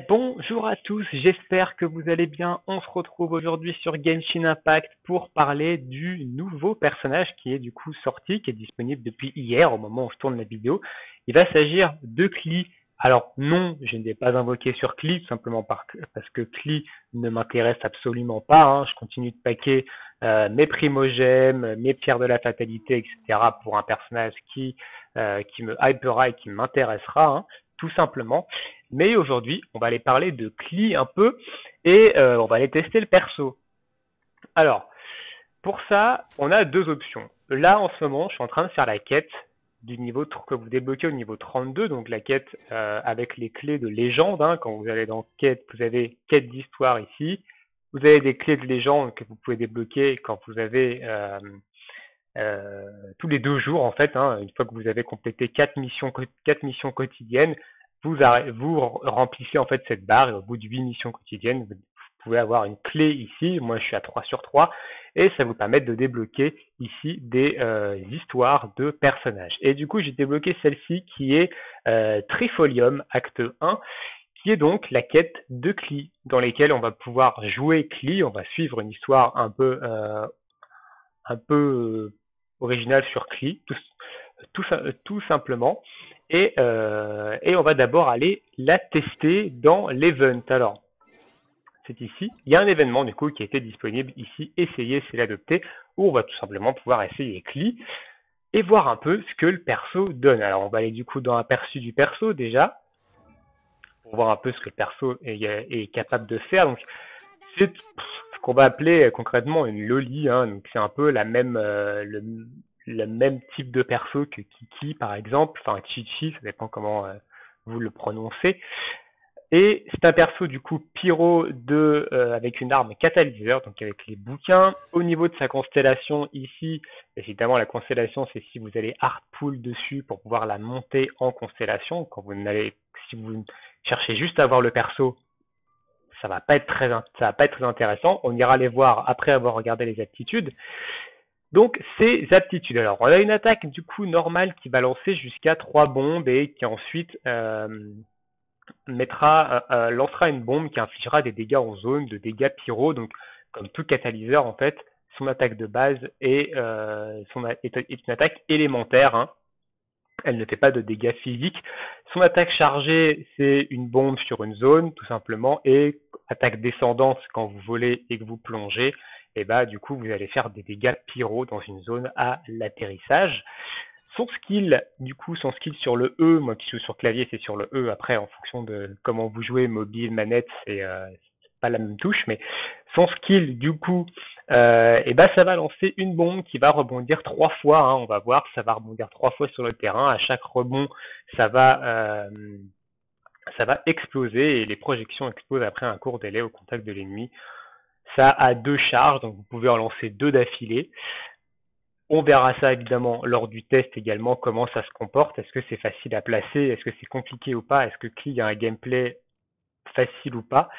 Bonjour à tous, j'espère que vous allez bien. On se retrouve aujourd'hui sur Genshin Impact pour parler du nouveau personnage qui est du coup sorti, qui est disponible depuis hier au moment où je tourne la vidéo. Il va s'agir de Klee. Alors non, je ne vais pas invoquer sur Klee, tout simplement parce que Klee ne m'intéresse absolument pas, hein. Je continue de paquer mes primogèmes, mes pierres de la fatalité, etc. pour un personnage qui me hypera et qui m'intéressera, hein, tout simplement. Mais aujourd'hui, on va aller parler de Klee un peu et on va aller tester le perso. Alors, pour ça, on a deux options. Là, en ce moment, je suis en train de faire la quête du niveau que vous débloquez au niveau 32, donc la quête avec les clés de légende, hein. Quand vous allez dans quête, vous avez quête d'histoire ici. Vous avez des clés de légende que vous pouvez débloquer quand vous avez tous les 2 jours en fait, hein, une fois que vous avez complété quatre missions quotidiennes, vous remplissez en fait cette barre et au bout de 8 missions quotidiennes, vous pouvez avoir une clé ici. Moi, je suis à 3 sur 3 et ça vous permet de débloquer ici des histoires de personnages. Et du coup, j'ai débloqué celle-ci qui est Trifolium, acte 1, qui est donc la quête de Klee, dans lesquelles on va pouvoir jouer Klee, on va suivre une histoire un peu originale sur Klee, tout simplement. Et on va d'abord aller la tester dans l'event. Alors, c'est ici. Il y a un événement du coup qui a été disponible ici. Essayer, c'est l'adopter, où on va tout simplement pouvoir essayer Klee et voir un peu ce que le perso donne. Alors, on va aller du coup dans l'aperçu du perso déjà, pour voir un peu ce que le perso est capable de faire. Donc, c'est ce qu'on va appeler concrètement une loli, hein. Donc c'est un peu le même type de perso que Kiki par exemple, enfin Chichi, ça dépend comment vous le prononcez. Et c'est un perso du coup pyro avec une arme catalyseur, donc avec les bouquins. Au niveau de sa constellation ici, évidemment la constellation c'est si vous allez hard pull dessus pour pouvoir la monter en constellation. Si vous cherchez juste à voir le perso, ça va pas être très intéressant. On ira les voir après avoir regardé les aptitudes. Donc, ces aptitudes. Alors, on a une attaque du coup normale qui va lancer jusqu'à 3 bombes et qui ensuite lancera une bombe qui infligera des dégâts en zone, de dégâts pyro. Donc, comme tout catalyseur, en fait, son attaque de base est une attaque élémentaire, hein. Elle ne fait pas de dégâts physiques. Son attaque chargée, c'est une bombe sur une zone, tout simplement, et attaque descendante quand vous volez et que vous plongez, et bah du coup vous allez faire des dégâts pyro dans une zone à l'atterrissage. Son skill sur le E, moi qui joue sur clavier, c'est sur le E. Après, en fonction de comment vous jouez, mobile, manette, c'est pas la même touche, mais son skill, du coup, et ben ça va lancer une bombe qui va rebondir 3 fois, hein. On va voir, ça va rebondir 3 fois sur le terrain. À chaque rebond, ça va, euh, ça va exploser et les projections explosent après un court délai au contact de l'ennemi. Ça a 2 charges, donc vous pouvez en lancer 2 d'affilée. On verra ça évidemment lors du test également, comment ça se comporte. Est-ce que c'est facile à placer? Est-ce que c'est compliqué ou pas? Est-ce que Klee a un gameplay facile ou pas?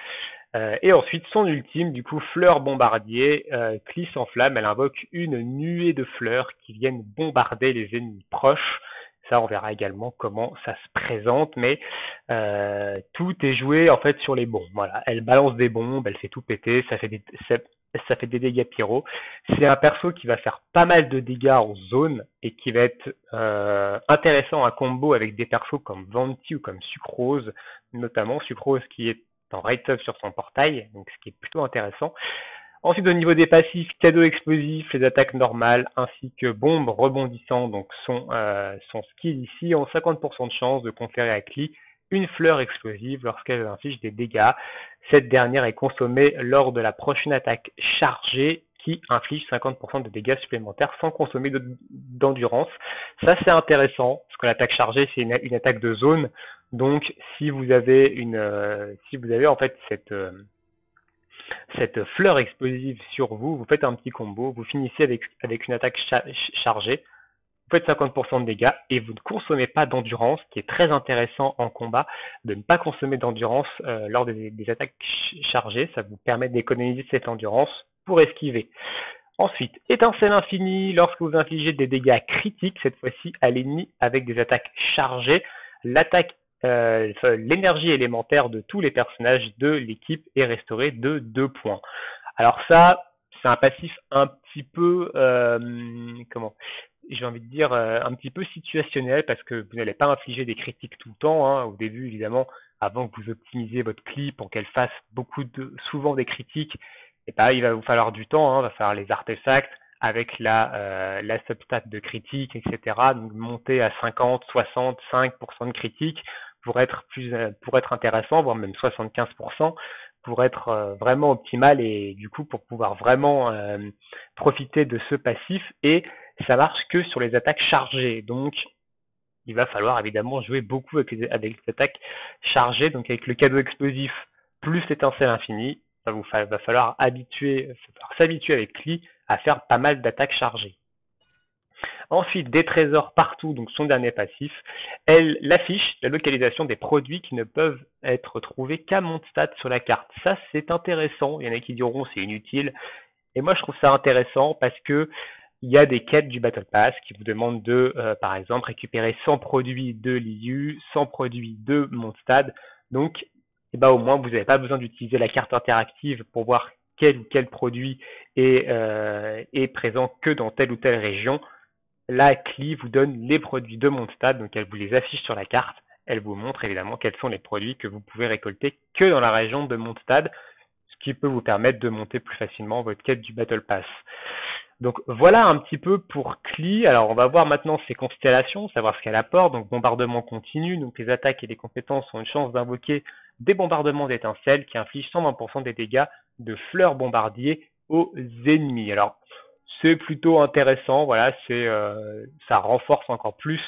Et ensuite, son ultime, du coup, fleur bombardier. Klee s'enflamme, elle invoque une nuée de fleurs qui viennent bombarder les ennemis proches. Ça, on verra également comment ça se présente, mais tout est joué en fait sur les bombes. Voilà, elle balance des bombes, elle fait tout péter, ça fait des dégâts pyro. C'est un perso qui va faire pas mal de dégâts en zone et qui va être intéressant à combo avec des persos comme Venti ou comme Sucrose, notamment Sucrose qui est en rate up sur son portail, donc ce qui est plutôt intéressant. Ensuite, au niveau des passifs, cadeau explosif, les attaques normales, ainsi que bombes rebondissantes, donc son skill ici, ont 50% de chance de conférer à Klee une fleur explosive lorsqu'elle inflige des dégâts. Cette dernière est consommée lors de la prochaine attaque chargée qui inflige 50% de dégâts supplémentaires sans consommer d'endurance. Ça, c'est intéressant, parce que l'attaque chargée, c'est une attaque de zone. Donc, si vous avez en fait cette fleur explosive sur vous, vous faites un petit combo, vous finissez avec une attaque chargée, vous faites 50% de dégâts et vous ne consommez pas d'endurance, qui est très intéressant en combat, de ne pas consommer d'endurance lors des attaques chargées. Ça vous permet d'économiser cette endurance pour esquiver. Ensuite, étincelle infinie, lorsque vous infligez des dégâts critiques, cette fois-ci à l'ennemi avec des attaques chargées, l'attaque l'énergie élémentaire de tous les personnages de l'équipe est restaurée de 2 points. Alors ça, c'est un passif un petit peu, comment, j'ai envie de dire, un petit peu situationnel parce que vous n'allez pas infliger des critiques tout le temps, hein. Au début, évidemment, avant que vous optimisiez votre clip pour qu'elle fasse souvent des critiques, et ben, il va vous falloir du temps, hein. Il va falloir les artefacts avec la substat de critique, etc. Donc monter à 50, 65% de critique pour être intéressant, voire même 75% pour être vraiment optimal et du coup pour pouvoir vraiment profiter de ce passif. Et ça marche que sur les attaques chargées. Donc il va falloir évidemment jouer beaucoup avec les attaques chargées, donc avec le cadeau explosif plus l'étincelle infinie. Va falloir s'habituer avec Klee à faire pas mal d'attaques chargées. Ensuite, des trésors partout, donc son dernier passif. Elle affiche la localisation des produits qui ne peuvent être trouvés qu'à Mondstadt sur la carte. Ça, c'est intéressant. Il y en a qui diront c'est inutile. Et moi, je trouve ça intéressant parce que il y a des quêtes du Battle Pass qui vous demandent de, par exemple, récupérer 100 produits de Liu, 100 produits de Mondstadt. Donc, eh ben, au moins, vous n'avez pas besoin d'utiliser la carte interactive pour voir quel ou quel produit est présent que dans telle ou telle région. La Klee vous donne les produits de Mondstadt, donc elle vous les affiche sur la carte. Elle vous montre évidemment quels sont les produits que vous pouvez récolter que dans la région de Mondstadt, ce qui peut vous permettre de monter plus facilement votre quête du Battle Pass. Donc voilà un petit peu pour Klee. Alors on va voir maintenant ses constellations, savoir ce qu'elle apporte. Donc bombardement continu, donc les attaques et les compétences ont une chance d'invoquer des bombardements d'étincelles qui infligent 120% des dégâts de fleurs bombardiers aux ennemis. Alors c'est plutôt intéressant, voilà, ça renforce encore plus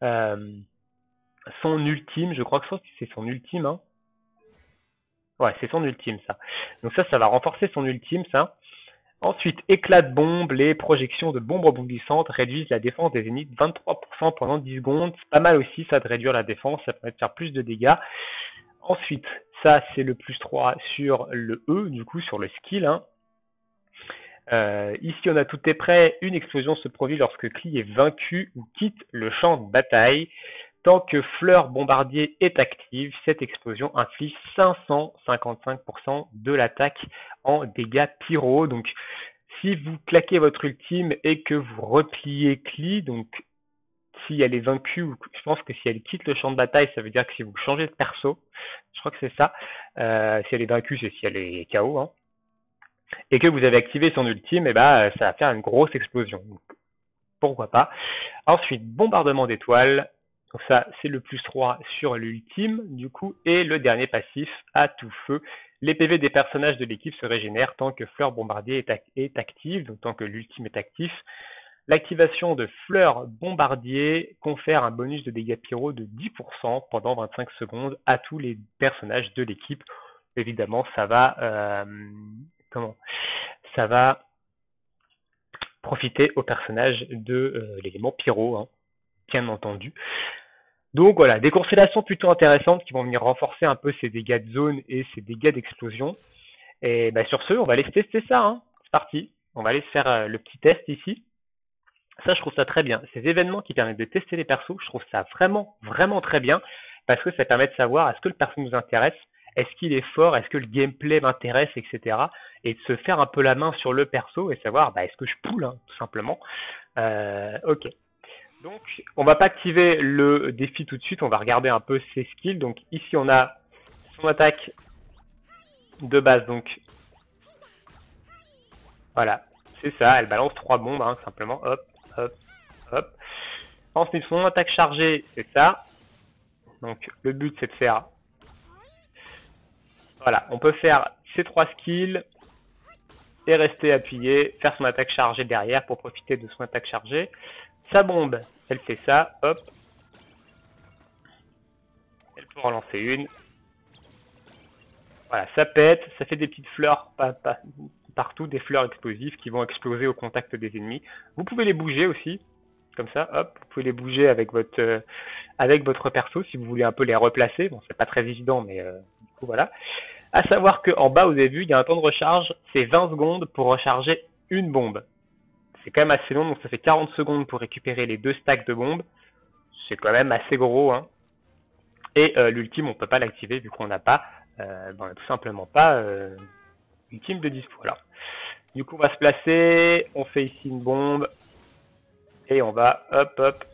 son ultime, je crois que c'est son ultime, hein. Ouais, c'est son ultime ça. Donc ça va renforcer son ultime ça. Ensuite, éclat de bombe, les projections de bombes rebondissantes réduisent la défense des ennemis de 23% pendant 10 secondes. C'est pas mal aussi ça de réduire la défense, ça permet de faire plus de dégâts. Ensuite, ça c'est le plus 3 sur le E, du coup sur le skill, hein. Ici, on a tout est prêt. Une explosion se produit lorsque Klee est vaincu ou quitte le champ de bataille. Tant que Fleur Bombardier est active, cette explosion inflige 555% de l'attaque en dégâts pyro. Donc, si vous claquez votre ultime et que vous repliez Klee, donc si elle est vaincue, je pense que si elle quitte le champ de bataille, ça veut dire que si vous changez de perso, je crois que c'est ça. Si elle est vaincue, c'est si elle est KO, hein, et que vous avez activé son ultime, et bah, ça va faire une grosse explosion. Donc, pourquoi pas. Ensuite, bombardement d'étoiles. Donc ça, c'est le plus 3 sur l'ultime, du coup. Et le dernier passif, à tout feu. Les PV des personnages de l'équipe se régénèrent tant que Fleur Bombardier est active, donc tant que l'ultime est actif. L'activation de Fleur Bombardier confère un bonus de dégâts pyro de 10% pendant 25 secondes à tous les personnages de l'équipe. Évidemment, ça va ça va profiter au personnage de l'élément pyro, hein, bien entendu. Donc voilà, des constellations plutôt intéressantes qui vont venir renforcer un peu ces dégâts de zone et ces dégâts d'explosion. Et bah, sur ce, on va aller tester ça, hein. C'est parti. On va aller se faire le petit test ici. Ça, je trouve ça très bien. Ces événements qui permettent de tester les persos, je trouve ça vraiment, vraiment très bien parce que ça permet de savoir est-ce que le perso nous intéresse, est-ce qu'il est fort, est-ce que le gameplay m'intéresse, etc. Et de se faire un peu la main sur le perso et savoir bah, est-ce que je poule, hein, tout simplement. Ok. Donc, on va pas activer le défi tout de suite, on va regarder un peu ses skills. Donc ici, on a son attaque de base. Donc voilà, c'est ça, elle balance 3 bombes, hein, simplement. Hop, hop, hop. Ensuite, son attaque chargée, c'est ça. Donc le but, c'est de faire... Voilà, on peut faire ces 3 skills et rester appuyé, faire son attaque chargée derrière pour profiter de son attaque chargée. Sa bombe, elle fait ça, hop. Elle peut en lancer une. Voilà, ça pète, ça fait des petites fleurs partout, des fleurs explosives qui vont exploser au contact des ennemis. Vous pouvez les bouger aussi, comme ça, hop, vous pouvez les bouger avec votre perso si vous voulez un peu les replacer. Bon, c'est pas très évident, mais du coup, voilà. À savoir qu'en bas, vous avez vu, il y a un temps de recharge, c'est 20 secondes pour recharger une bombe. C'est quand même assez long, donc ça fait 40 secondes pour récupérer les 2 stacks de bombes. C'est quand même assez gros, hein. Et l'ultime, on peut pas l'activer vu qu'on n'a pas, on n'a tout simplement pas ultime de dispo. Alors, du coup, on va se placer, on fait ici une bombe, et on va, hop,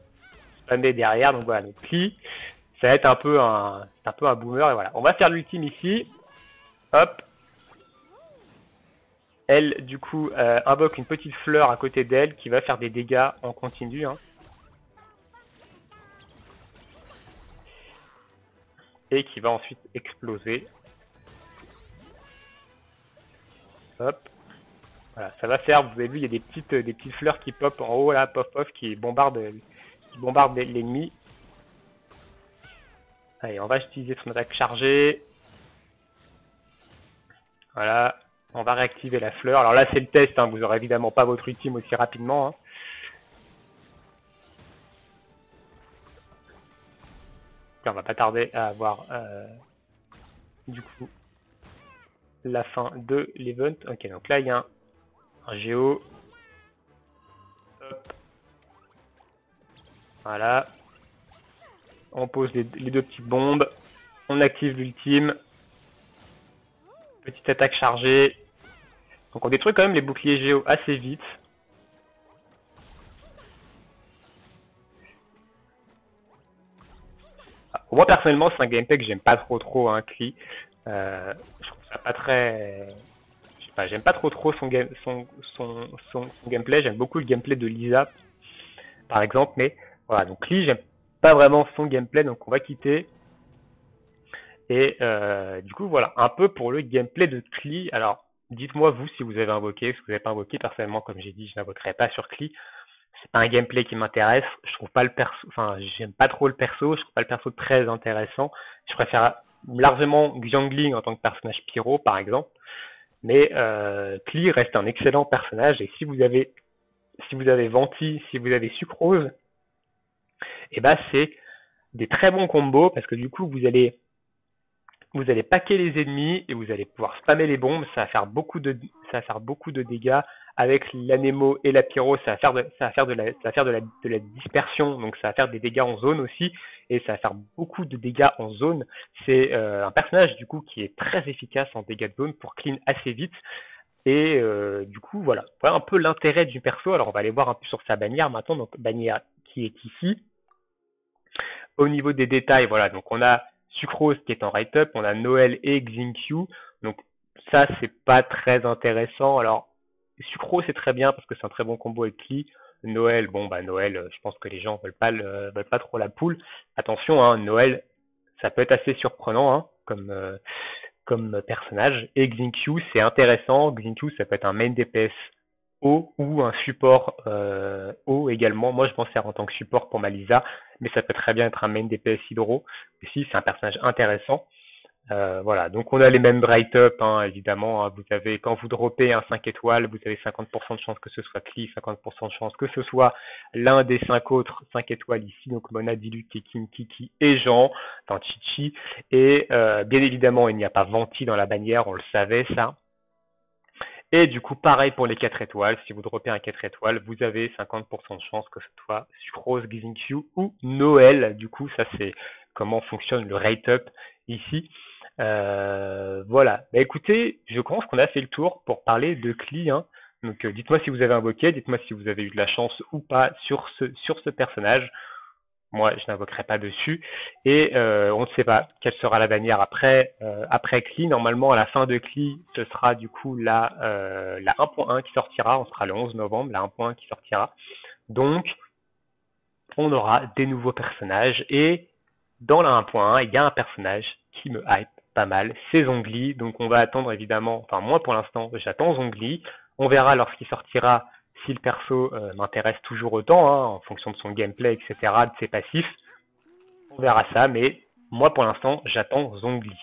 spammer derrière. Donc voilà, donc Klee, ça va être un peu un boomer, et voilà. On va faire l'ultime ici, hop. Elle, du coup, invoque une petite fleur à côté d'elle qui va faire des dégâts en continu, hein. Et qui va ensuite exploser. Hop. Voilà, ça va faire, vous avez vu, il y a des petites fleurs qui pop en haut là, pof, qui bombardent l'ennemi. Allez, on va utiliser son attaque chargée. Voilà, on va réactiver la fleur. Alors là, c'est le test, hein, vous n'aurez évidemment pas votre ultime aussi rapidement, hein. Là, on va pas tarder à avoir du coup la fin de l'event. Ok, donc là, il y a un géo. Hop. Voilà. On pose les deux petites bombes. On active l'ultime. Petite attaque chargée. Donc on détruit quand même les boucliers géo assez vite. Moi personnellement, c'est un gameplay que j'aime pas trop, hein, Klee. Je trouve ça pas très. Je sais pas, j'aime pas trop son gameplay. J'aime beaucoup le gameplay de Lisa, par exemple, mais voilà, donc Klee, j'aime pas vraiment son gameplay, donc on va quitter. Et du coup, voilà, un peu pour le gameplay de Klee. Alors, dites-moi vous si vous avez invoqué, si vous n'avez pas invoqué. Personnellement, comme j'ai dit, je n'invoquerai pas sur Klee. C'est pas un gameplay qui m'intéresse. Je trouve pas le perso, enfin, j'aime pas trop le perso. Je trouve pas le perso très intéressant. Je préfère largement Xiangling en tant que personnage pyro, par exemple. Mais Klee reste un excellent personnage. Et si vous avez Venti, si vous avez Sucrose, et ben c'est des très bons combos parce que du coup vous allez paquer les ennemis et vous allez pouvoir spammer les bombes. Ça va faire beaucoup de dégâts. Avec l'anémo et la pyro, ça va faire de la dispersion. Donc ça va faire des dégâts en zone aussi. Et ça va faire beaucoup de dégâts en zone. C'est un personnage du coup qui est très efficace en dégâts de zone pour clean assez vite. Et du coup, voilà un peu l'intérêt du perso. Alors on va aller voir un peu sur sa bannière maintenant. Donc bannière qui est ici. Au niveau des détails, voilà, donc on a Sucrose qui est en write-up, on a Noël et Xinkyu. Donc ça, c'est pas très intéressant. Alors, Sucrose, c'est très bien parce que c'est un très bon combo avec Klee. Noël, bon, bah Noël, je pense que les gens veulent pas trop la poule. Attention, hein, Noël, ça peut être assez surprenant, hein, comme personnage. Et Xinkyu, c'est intéressant. Xinkyu, ça peut être un main DPS haut ou un support haut également. Moi, je m'en sers en tant que support pour ma Lisa, mais ça peut très bien être un main DPS hydro. Ici, c'est un personnage intéressant. Voilà, donc on a les mêmes write-up, hein, évidemment. Hein. Vous avez, quand vous droppez un 5 étoiles, vous avez 50% de chance que ce soit Klee, 50% de chance que ce soit l'un des 5 autres 5 étoiles ici, donc Mona, Diluc, Kekin, Kiki et Jean, enfin Chichi. Et bien évidemment, il n'y a pas Venti dans la bannière, on le savait ça. Et du coup, pareil pour les 4 étoiles. Si vous droppez un 4 étoiles, vous avez 50% de chance que ce soit Sucrose, Xinkyu ou Noël. Du coup, ça c'est comment fonctionne le rate-up ici. Voilà. Bah, écoutez, je pense qu'on a fait le tour pour parler de Klee, hein. Donc dites-moi si vous avez invoqué, dites-moi si vous avez eu de la chance ou pas sur ce personnage. Moi, je n'invoquerai pas dessus. Et on ne sait pas quelle sera la bannière après Klee. Normalement, à la fin de Klee, ce sera du coup la 1.1 qui sortira. On sera le 11 novembre, la 1.1 qui sortira. Donc, on aura des nouveaux personnages. Et dans la 1.1, il y a un personnage qui me hype pas mal, c'est Zhongli. Donc, on va attendre évidemment, enfin moi pour l'instant, j'attends Zhongli. On verra lorsqu'il sortira si le perso m'intéresse toujours autant, hein, en fonction de son gameplay, etc., de ses passifs. On verra ça, mais moi pour l'instant, j'attends Zhongli.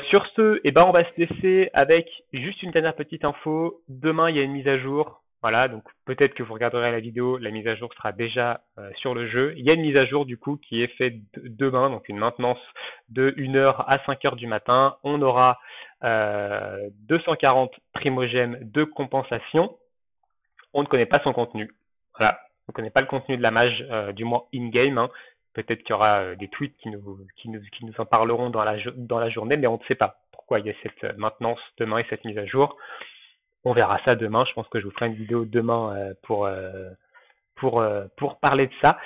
Sur ce, eh ben, on va se laisser avec juste une dernière petite info. Demain, il y a une mise à jour. Voilà, donc peut-être que vous regarderez la vidéo, la mise à jour sera déjà sur le jeu. Il y a une mise à jour du coup qui est faite demain, donc une maintenance de 1h à 5h du matin. On aura 240 primogèmes de compensation. On ne connaît pas son contenu. Voilà, on ne connaît pas le contenu de la mage, du moins in-game, hein. Peut-être qu'il y aura des tweets qui nous en parleront dans la journée, mais on ne sait pas pourquoi il y a cette maintenance demain et cette mise à jour. On verra ça demain. Je pense que je vous ferai une vidéo demain pour parler de ça.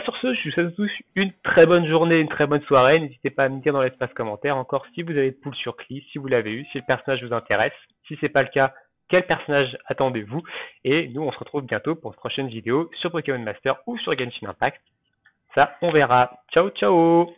Sur ce, je vous souhaite à tous une très bonne journée, une très bonne soirée. N'hésitez pas à me dire dans l'espace commentaire encore si vous avez Pool sur Cli, si vous l'avez eu, si le personnage vous intéresse. Si c'est pas le cas, quel personnage attendez-vous? Et nous, on se retrouve bientôt pour une prochaine vidéo sur Pokémon Master ou sur Genshin Impact. Ça, on verra. Ciao, ciao!